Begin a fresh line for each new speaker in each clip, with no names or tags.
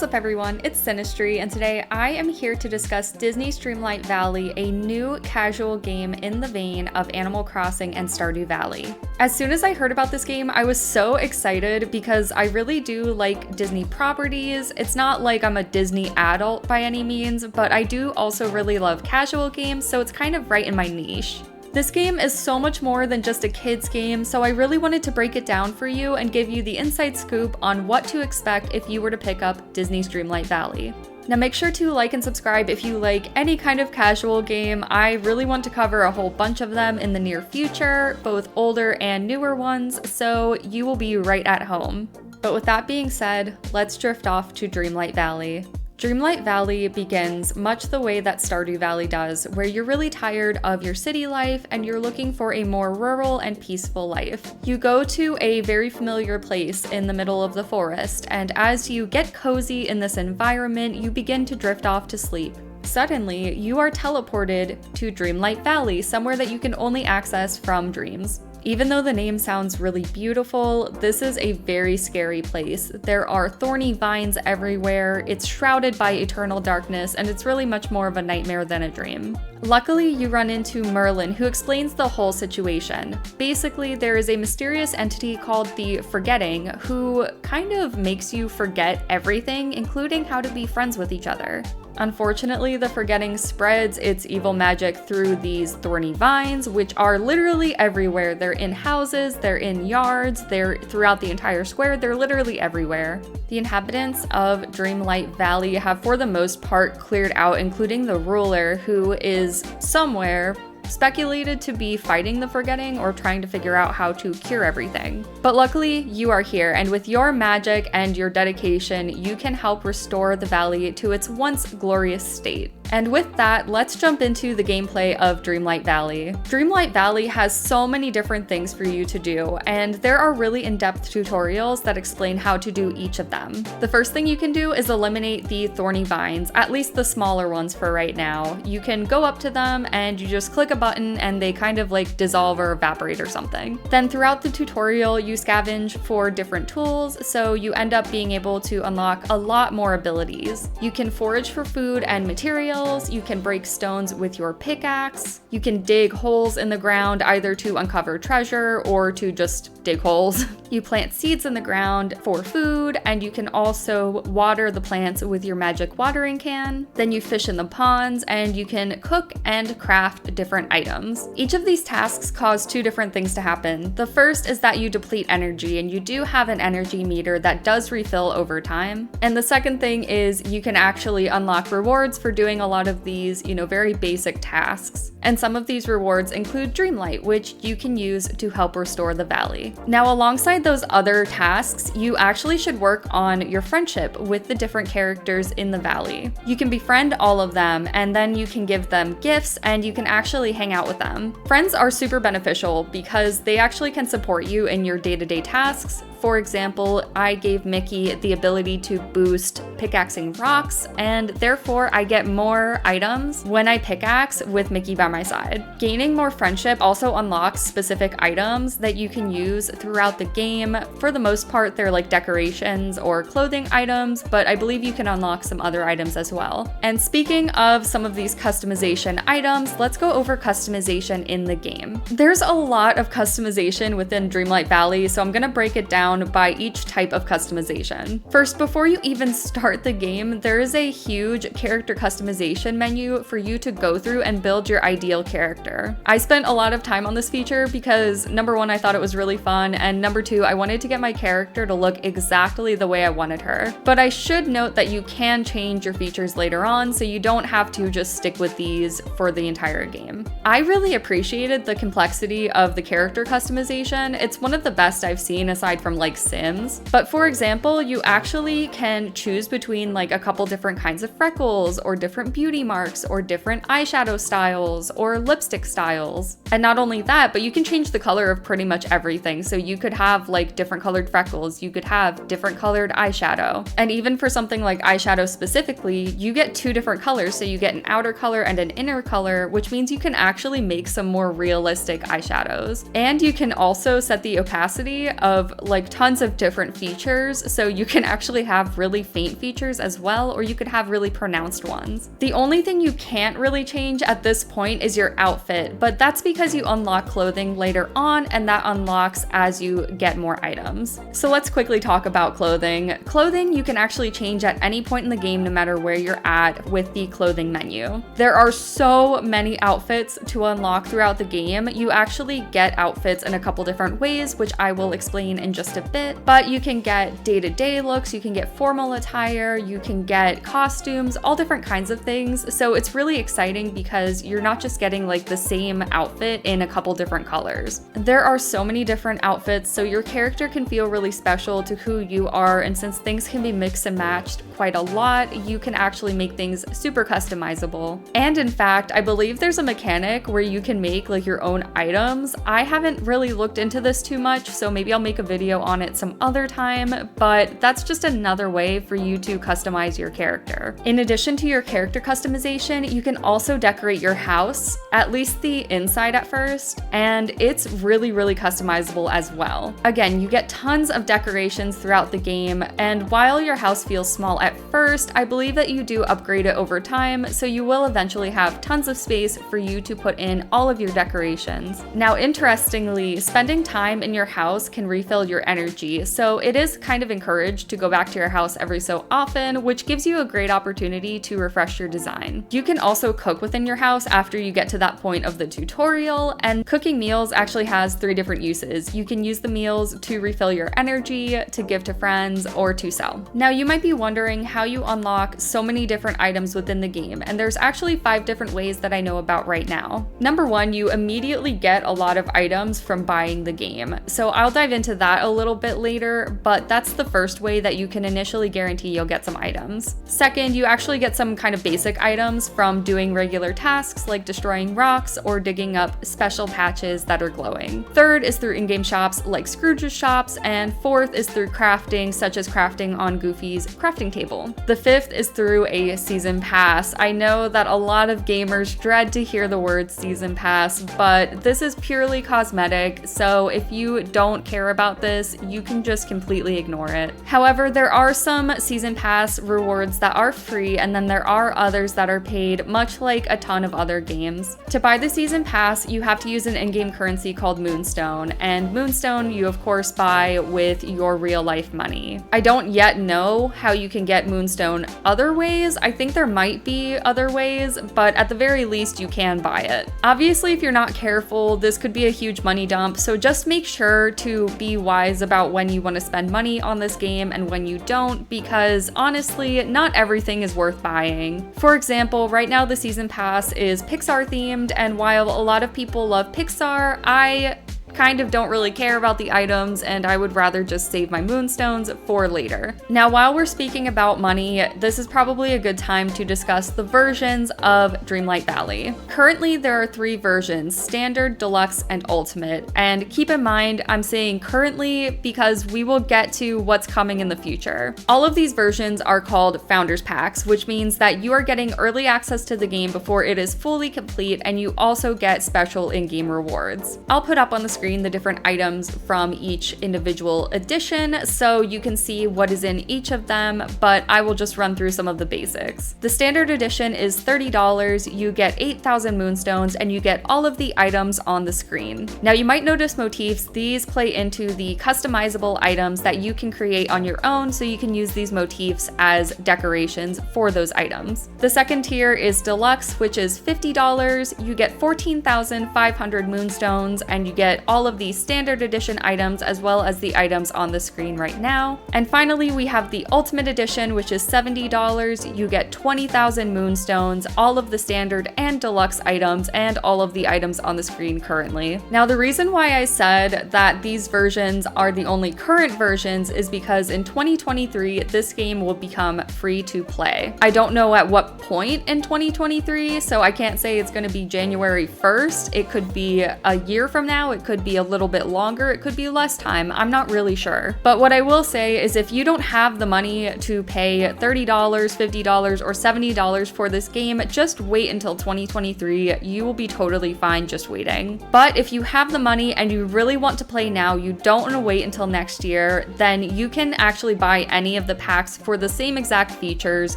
What's up everyone, it's Sinistry, and today I am here to discuss Disney's Dreamlight Valley, a new casual game in the vein of Animal Crossing and Stardew Valley. As soon as I heard about this game, I was so excited because I really do like Disney properties. It's not like I'm a Disney adult by any means, but I do also really love casual games, so it's kind of right in my niche. This game is so much more than just a kid's game, so I really wanted to break it down for you and give you the inside scoop on what to expect if you were to pick up Disney's Dreamlight Valley. Now make sure to like and subscribe if you like any kind of casual game. I really want to cover a whole bunch of them in the near future, both older and newer ones, so you will be right at home. But with that being said, let's drift off to Dreamlight Valley. Dreamlight Valley begins much the way that Stardew Valley does, where you're really tired of your city life and you're looking for a more rural and peaceful life. You go to a very familiar place in the middle of the forest, and as you get cozy in this environment, you begin to drift off to sleep. Suddenly, you are teleported to Dreamlight Valley, somewhere that you can only access from dreams. Even though the name sounds really beautiful, this is a very scary place. There are thorny vines everywhere, it's shrouded by eternal darkness, and it's really much more of a nightmare than a dream. Luckily, you run into Merlin, who explains the whole situation. Basically, there is a mysterious entity called the Forgetting, who kind of makes you forget everything, including how to be friends with each other. Unfortunately, the Forgetting spreads its evil magic through these thorny vines, which are literally everywhere. They're in houses, they're in yards, they're throughout the entire square, they're literally everywhere. The inhabitants of Dreamlight Valley have for the most part cleared out, including the ruler, who is somewhere speculated to be fighting the Forgetting or trying to figure out how to cure everything. But luckily, you are here, and with your magic and your dedication, you can help restore the valley to its once glorious state. And with that, let's jump into the gameplay of Dreamlight Valley. Dreamlight Valley has so many different things for you to do, and there are really in-depth tutorials that explain how to do each of them. The first thing you can do is eliminate the thorny vines, at least the smaller ones for right now. You can go up to them and you just click a button and they kind of like dissolve or evaporate or something. Then throughout the tutorial, you scavenge for different tools, so you end up being able to unlock a lot more abilities. You can forage for food and materials. You can break stones with your pickaxe. You can dig holes in the ground either to uncover treasure or to just dig holes. You plant seeds in the ground for food, and you can also water the plants with your magic watering can. Then you fish in the ponds, and you can cook and craft different items. Each of these tasks cause two different things to happen. The first is that you deplete energy, and you do have an energy meter that does refill over time. And the second thing is you can actually unlock rewards for doing a lot of these, very basic tasks. And some of these rewards include Dreamlight, which you can use to help restore the valley. Now, alongside those other tasks, you actually should work on your friendship with the different characters in the valley. You can befriend all of them, and then you can give them gifts, and you can actually hang out with them. Friends are super beneficial because they actually can support you in your day-to-day tasks. For example, I gave Mickey the ability to boost pickaxing rocks, and therefore I get more items when I pickaxe with Mickey by my side. Gaining more friendship also unlocks specific items that you can use throughout the game. For the most part, they're like decorations or clothing items, but I believe you can unlock some other items as well. And speaking of some of these customization items, let's go over customization in the game. There's a lot of customization within Dreamlight Valley, so I'm gonna break it down by each type of customization. First, before you even start the game, there is a huge character customization menu for you to go through and build your ideal character. I spent a lot of time on this feature because number one, I thought it was really fun, and number two, I wanted to get my character to look exactly the way I wanted her. But I should note that you can change your features later on, so you don't have to just stick with these for the entire game. I really appreciated the complexity of the character customization. It's one of the best I've seen aside from like Sims. But for example, you actually can choose between like a couple different kinds of freckles or different beauty marks or different eyeshadow styles or lipstick styles. And not only that, but you can change the color of pretty much everything. So you could have like different colored freckles, you could have different colored eyeshadow. And even for something like eyeshadow specifically, you get two different colors. So you get an outer color and an inner color, which means you can actually make some more realistic eyeshadows. And you can also set the opacity of like tons of different features, so you can actually have really faint features as well, or you could have really pronounced ones. The only thing you can't really change at this point is your outfit, but that's because you unlock clothing later on, and that unlocks as you get more items. So let's quickly talk about clothing. Clothing you can actually change at any point in the game, no matter where you're at with the clothing menu. There are so many outfits to unlock throughout the game. You actually get outfits in a couple different ways, which I will explain in just a bit, but you can get day-to-day looks, you can get formal attire, you can get costumes, all different kinds of things. So it's really exciting because you're not just getting like the same outfit in a couple different colors. There are so many different outfits, so your character can feel really special to who you are, and since things can be mixed and matched quite a lot, you can actually make things super customizable. And in fact, I believe there's a mechanic where you can make like your own items. I haven't really looked into this too much, so maybe I'll make a video on it some other time, but that's just another way for you to customize your character. In addition to your character customization, you can also decorate your house, at least the inside at first, and it's really customizable as well. Again, you get tons of decorations throughout the game, and while your house feels small at first, I believe that you do upgrade it over time, so you will eventually have tons of space for you to put in all of your decorations. Now, interestingly, spending time in your house can refill your energy, so it is kind of encouraged to go back to your house every so often, which gives you a great opportunity to refresh your design. You can also cook within your house after you get to that point of the tutorial, and cooking meals actually has 3 different uses. You can use the meals to refill your energy, to give to friends, or to sell. Now, you might be wondering how you unlock so many different items within the game, and there's actually 5 different ways that I know about right now. Number 1, you immediately get a lot of items from buying the game. So I'll dive into that a little bit later, but that's the first way that you can initially guarantee you'll get some items. Second, you actually get some kind of basic items from doing regular tasks like destroying rocks or digging up special patches that are glowing. Third is through in-game shops like Scrooge's shops, and fourth is through crafting, such as crafting on Goofy's crafting table. The fifth is through a season pass. I know that a lot of gamers dread to hear the word season pass, but this is purely cosmetic, so if you don't care about this, you can just completely ignore it. However, there are some season pass rewards that are free, and then there are others that are paid, much like a ton of other games. To buy the season pass, you have to use an in-game currency called Moonstone, and Moonstone you of course buy with your real life money. I don't yet know how you can get Moonstone other ways. I think there might be other ways, but at the very least you can buy it. Obviously, if you're not careful, this could be a huge money dump, so just make sure to be wise about when you want to spend money on this game and when you don't, because honestly, not everything is worth buying. For example, right now the season pass is Pixar themed, and while a lot of people love Pixar, I kind of don't really care about the items, and I would rather just save my moonstones for later. Now, while we're speaking about money, this is probably a good time to discuss the versions of Dreamlight Valley. Currently, there are 3 versions: Standard, Deluxe, and Ultimate. And keep in mind, I'm saying currently because we will get to what's coming in the future. All of these versions are called Founders Packs, which means that you are getting early access to the game before it is fully complete, and you also get special in-game rewards. I'll put up on the screen the different items from each individual edition so you can see what is in each of them, but I will just run through some of the basics. The standard edition is $30, you get 8,000 moonstones, and you get all of the items on the screen. Now, you might notice motifs. These play into the customizable items that you can create on your own, so you can use these motifs as decorations for those items. The second tier is Deluxe, which is $50. You get 14,500 moonstones, and you get all of the standard edition items as well as the items on the screen right now. And finally, we have the Ultimate Edition, which is $70. You get 20,000 moonstones, all of the standard and deluxe items, and all of the items on the screen currently. Now, the reason why I said that these versions are the only current versions is because in 2023, this game will become free to play. I don't know at what point in 2023, so I can't say it's going to be January 1st. It could be a year from now, it could could be a little bit longer, it could be less time, I'm not really sure. But what I will say is if you don't have the money to pay $30, $50, or $70 for this game, just wait until 2023. You will be totally fine just waiting. But if you have the money and you really want to play now, you don't want to wait until next year, then you can actually buy any of the packs for the same exact features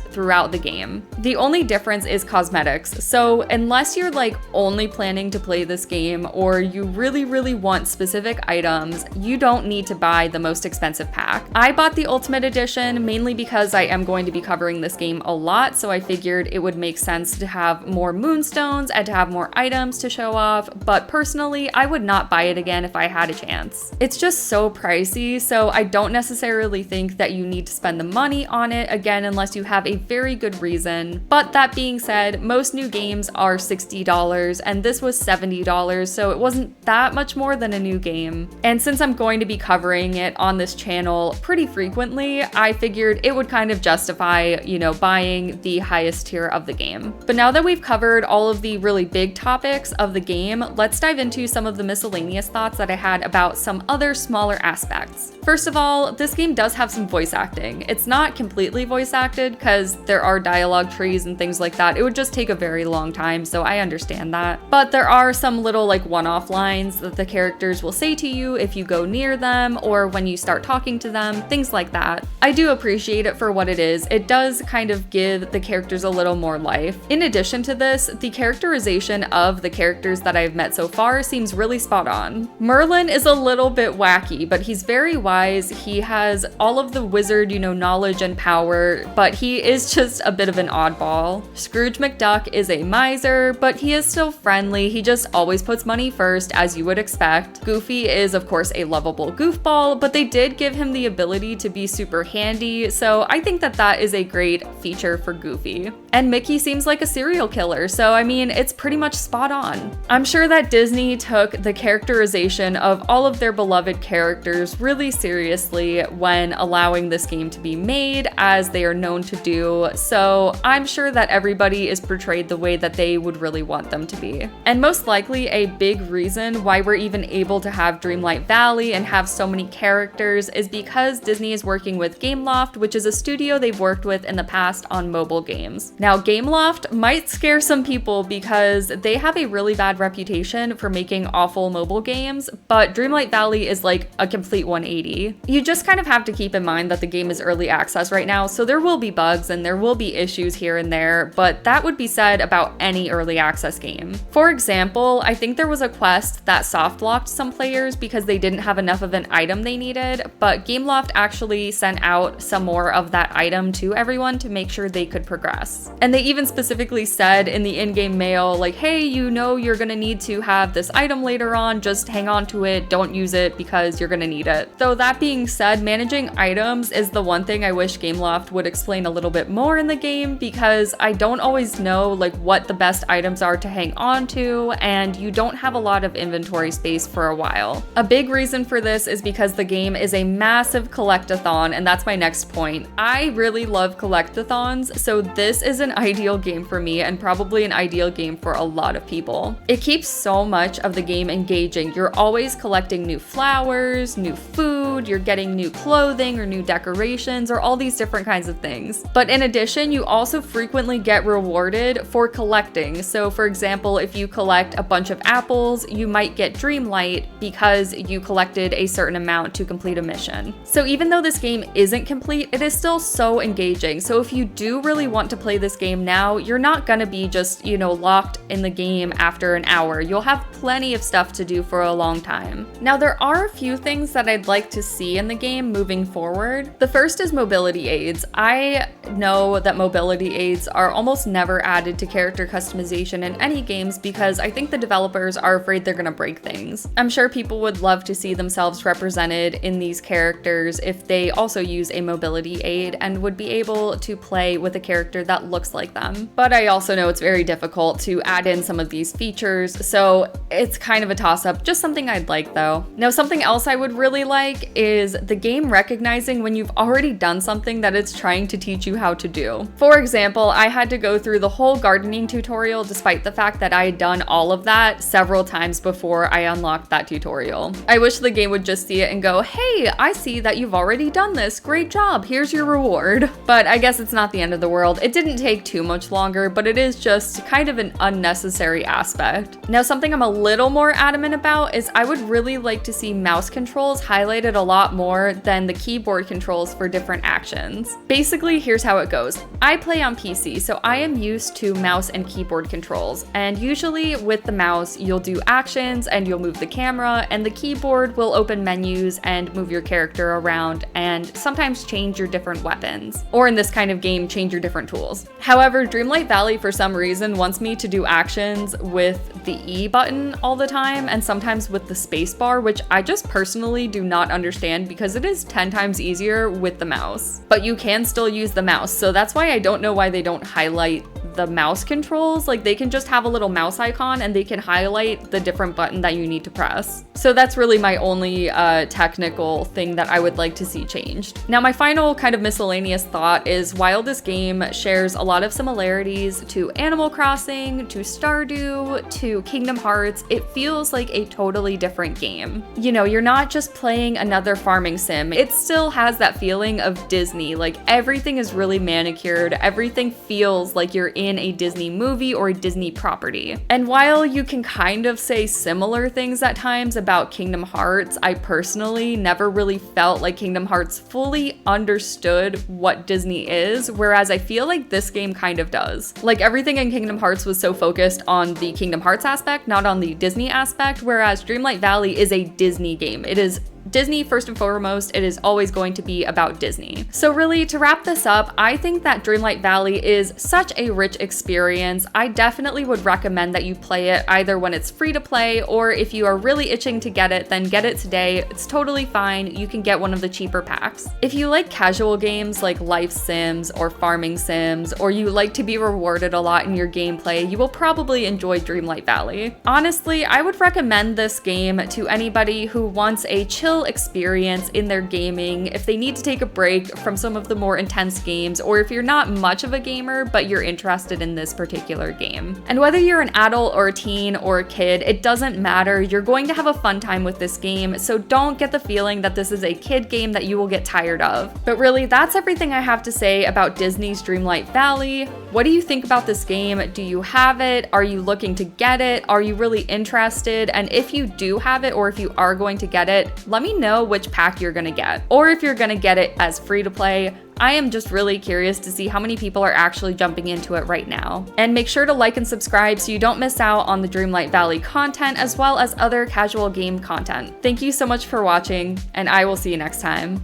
throughout the game. The only difference is cosmetics. So unless you're like only planning to play this game or you really want specific items, you don't need to buy the most expensive pack. I bought the Ultimate Edition mainly because I am going to be covering this game a lot, so I figured it would make sense to have more moonstones and to have more items to show off, but personally, I would not buy it again if I had a chance. It's just so pricey, so I don't necessarily think that you need to spend the money on it again unless you have a very good reason. But that being said, most new games are $60 and this was $70, so it wasn't that much more than a new game. And since I'm going to be covering it on this channel pretty frequently, I figured it would kind of justify, buying the highest tier of the game. But now that we've covered all of the really big topics of the game, let's dive into some of the miscellaneous thoughts that I had about some other smaller aspects. First of all, this game does have some voice acting. It's not completely voice acted because there are dialogue trees and things like that. It would just take a very long time, so I understand that. But there are some little like one-off lines that the characters will say to you if you go near them or when you start talking to them, things like that. I do appreciate it for what it is. It does kind of give the characters a little more life. In addition to this, the characterization of the characters that I've met so far seems really spot on. Merlin is a little bit wacky, but he's very wise. He has all of the wizard, knowledge and power, but he is just a bit of an oddball. Scrooge McDuck is a miser, but he is still friendly. He just always puts money first, as you would expect. Goofy is, of course, a lovable goofball, but they did give him the ability to be super handy, so I think that that is a great feature for Goofy. And Mickey seems like a serial killer, so I mean, it's pretty much spot on. I'm sure that Disney took the characterization of all of their beloved characters really seriously when allowing this game to be made, as they are known to do, so I'm sure that everybody is portrayed the way that they would really want them to be. And most likely a big reason why we're even able to have Dreamlight Valley and have so many characters is because Disney is working with Gameloft, which is a studio they've worked with in the past on mobile games. Now, Gameloft might scare some people because they have a really bad reputation for making awful mobile games, but Dreamlight Valley is like a complete 180. You just kind of have to keep in mind that the game is early access right now, so there will be bugs and there will be issues here and there, but that would be said about any early access game. For example, I think there was a quest that soft locked some players because they didn't have enough of an item they needed, but Gameloft actually sent out some more of that item to everyone to make sure they could progress. And they even specifically said in the in-game mail, like, hey, you're gonna need to have this item later on, just hang on to it, don't use it because you're gonna need it. Though that being said, managing items is the one thing I wish Gameloft would explain a little bit more in the game, because I don't always know like what the best items are to hang on to, and you don't have a lot of inventory space for a while. A big reason for this is because the game is a massive collectathon, and that's my next point. I really love collectathons, so this is an ideal game for me and probably an ideal game for a lot of people. It keeps so much of the game engaging. You're always collecting new flowers, new food, you're getting new clothing or new decorations or all these different kinds of things. But in addition, you also frequently get rewarded for collecting. So for example, if you collect a bunch of apples, you might get Dreamlight because you collected a certain amount to complete a mission. So even though this game isn't complete, it is still so engaging. So if you do really want to play this game now, you're not gonna be just, locked in the game after an hour. You'll have plenty of stuff to do for a long time. Now, there are a few things that I'd like to see in the game moving forward. The first is mobility aids. I know that mobility aids are almost never added to character customization in any games because I think the developers are afraid they're gonna break things. I'm sure people would love to see themselves represented in these characters if they also use a mobility aid and would be able to play with a character that looks like them. But I also know it's very difficult to add in some of these features, so it's kind of a toss-up. Just something I'd like though. Now, something else I would really like is the game recognizing when you've already done something that it's trying to teach you how to do. For example, I had to go through the whole gardening tutorial despite the fact that I had done all of that several times before I unlocked that tutorial. I wish the game would just see it and go, hey, I see that you've already done this. Great job. Here's your reward. But I guess it's not the end of the world. It didn't take too much longer, but it is just kind of an unnecessary aspect. Now, something I'm a little more adamant about is I would really like to see mouse controls highlighted a lot more than the keyboard controls for different actions. Basically, here's how it goes. I play on PC, so I am used to mouse and keyboard controls, and usually with the mouse, you'll do actions and you'll move the camera, and the keyboard will open menus and move your character around and sometimes change your different weapons. Or in this kind of game, change your different tools. However, Dreamlight Valley for some reason wants me to do actions with the E button all the time and sometimes with the space bar, which I just personally do not understand because it is 10 times easier with the mouse. But you can still use the mouse, so that's why I don't know why they don't highlight the mouse controls. Like, they can just have a little mouse icon and they can highlight the different button that you need to press. So that's really my only technical thing that I would like to see changed. Now, my final kind of miscellaneous thought is while this game shares a lot of similarities to Animal Crossing, to Stardew, to Kingdom Hearts, it feels like a totally different game. You know, you're not just playing another farming sim. It still has that feeling of Disney. Like, everything is really manicured. Everything feels like you're in a Disney movie or a Disney property. And while you can kind of say similar things at times about Kingdom Hearts, I personally never really felt like Kingdom Hearts fully understood what Disney is, whereas I feel like this game kind of does. Like, everything in Kingdom Hearts was so focused on the Kingdom Hearts aspect, not on the Disney aspect, whereas Dreamlight Valley is a Disney game. It is Disney first and foremost. It is always going to be about Disney. So really, to wrap this up, I think that Dreamlight Valley is such a rich experience. I definitely would recommend that you play it either when it's free to play, or if you are really itching to get it, then get it today. It's totally fine. You can get one of the cheaper packs. If you like casual games like life sims or farming sims, or you like to be rewarded a lot in your gameplay, you will probably enjoy Dreamlight Valley. Honestly, I would recommend this game to anybody who wants a chill experience in their gaming, if they need to take a break from some of the more intense games, or if you're not much of a gamer but you're interested in this particular game. And whether you're an adult or a teen or a kid, it doesn't matter. You're going to have a fun time with this game, so don't get the feeling that this is a kid game that you will get tired of. But really, that's everything I have to say about Disney's Dreamlight Valley. What do you think about this game? Do you have it? Are you looking to get it? Are you really interested? And if you do have it, or if you are going to get it, let me know which pack you're gonna get, or if you're gonna get it as free to play. I am just really curious to see how many people are actually jumping into it right now. And make sure to like and subscribe so you don't miss out on the Dreamlight Valley content as well as other casual game content. Thank you so much for watching, and I will see you next time.